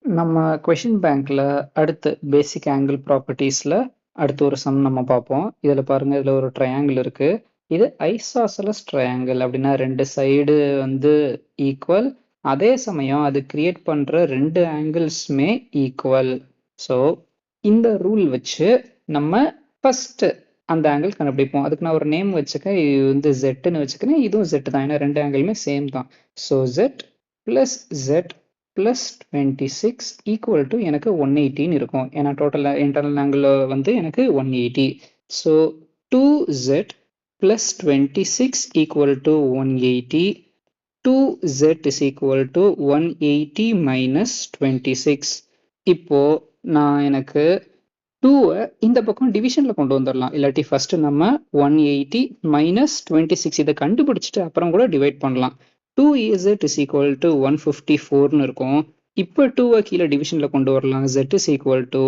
நம்ம கொஷின் பேங்க்ல அடுத்து பேசிக் ஆங்கிள் ப்ராப்பர்ட்டீஸ்ல அடுத்து ஒரு சம் நம்ம பார்ப்போம். இதுல பாருங்க, இதுல ஒரு ட்ரையாங்கிள் இருக்கு. இது ஐசாசெலஸ் ட்ரையாங்கிள். அப்படின்னா 2 சைடு வந்து ஈக்குவல். அதே சமயம் அது கிரியேட் பண்ற 2 ஆங்கிள்ஸுமே ஈக்குவல். ஸோ இந்த ரூல் வச்சு நம்ம ஃபர்ஸ்ட் அந்த ஆங்கிள் கண்டுபிடிப்போம். அதுக்கு நான் ஒரு நேம் வச்சுக்கேன். இது வந்து ஜெட்னு வச்சுக்கிறேன். இதுவும் ஜெட் தான். ஏன்னா 2 ஆங்கிளுமே சேம் தான். So Z plus Z plus 26 equal to எனக்கு 180 இருக்கும். ஏன்னா டோட்டல் இன்டர்னல் ஆங்கிள் வந்து எனக்கு 180. So 2z plus 26 equal to 180. 2z is equal to 180 minus 26. இப்போ நான் எனக்கு 2 இந்த பக்கம் டிவிஷன்ல கொண்டு வந்துடலாம். இல்லாட்டி ஃபர்ஸ்ட் நம்ம 180 minus 26 இதை கண்டுபிடிச்சிட்டு அப்புறம் கூட டிவைட் பண்ணலாம். 2z is equal to 154ன்னு இருக்கும். இப்போ 2 கீழே டிவிஷன்ல கொண்டு வரலாம். z is equal to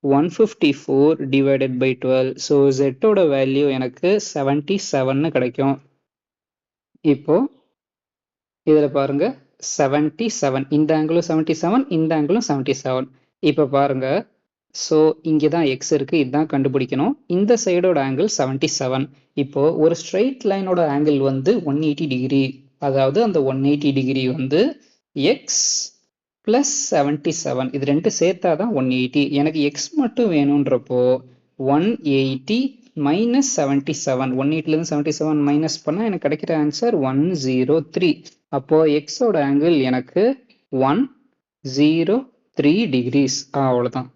154 divided by 12. So z value எனக்கு 77ன்னு கிடைக்கும். இப்போ இதுல பாருங்க 77, இந்த ஆங்கிளும் 77, இந்த ஆங்கிளும் 77. இப்போ பாருங்க, ஸோ இங்கே தான் எக்ஸ் இருக்கு, இதுதான் கண்டுபிடிக்கணும். இந்த சைடோட ஆங்கிள் 77. இப்போ ஒரு ஸ்ட்ரெயிட் லைனோட ஆங்கிள் வந்து 180 டிகிரி. அதாவது அந்த 180 டிகிரி வந்து எக்ஸ் பிளஸ் 77, இது ரெண்டு சேர்த்தா தான் 180. எனக்கு எக்ஸ் மட்டும் வேணுன்றப்போ 180 மைனஸ் 77, 180லேருந்து 77 மைனஸ் பண்ணால் எனக்கு கிடைக்கிற ஆன்சர் 103. அப்போ எக்ஸோட ஆங்கிள் எனக்கு 103 டிகிரிஸ். அவ்வளோதான்.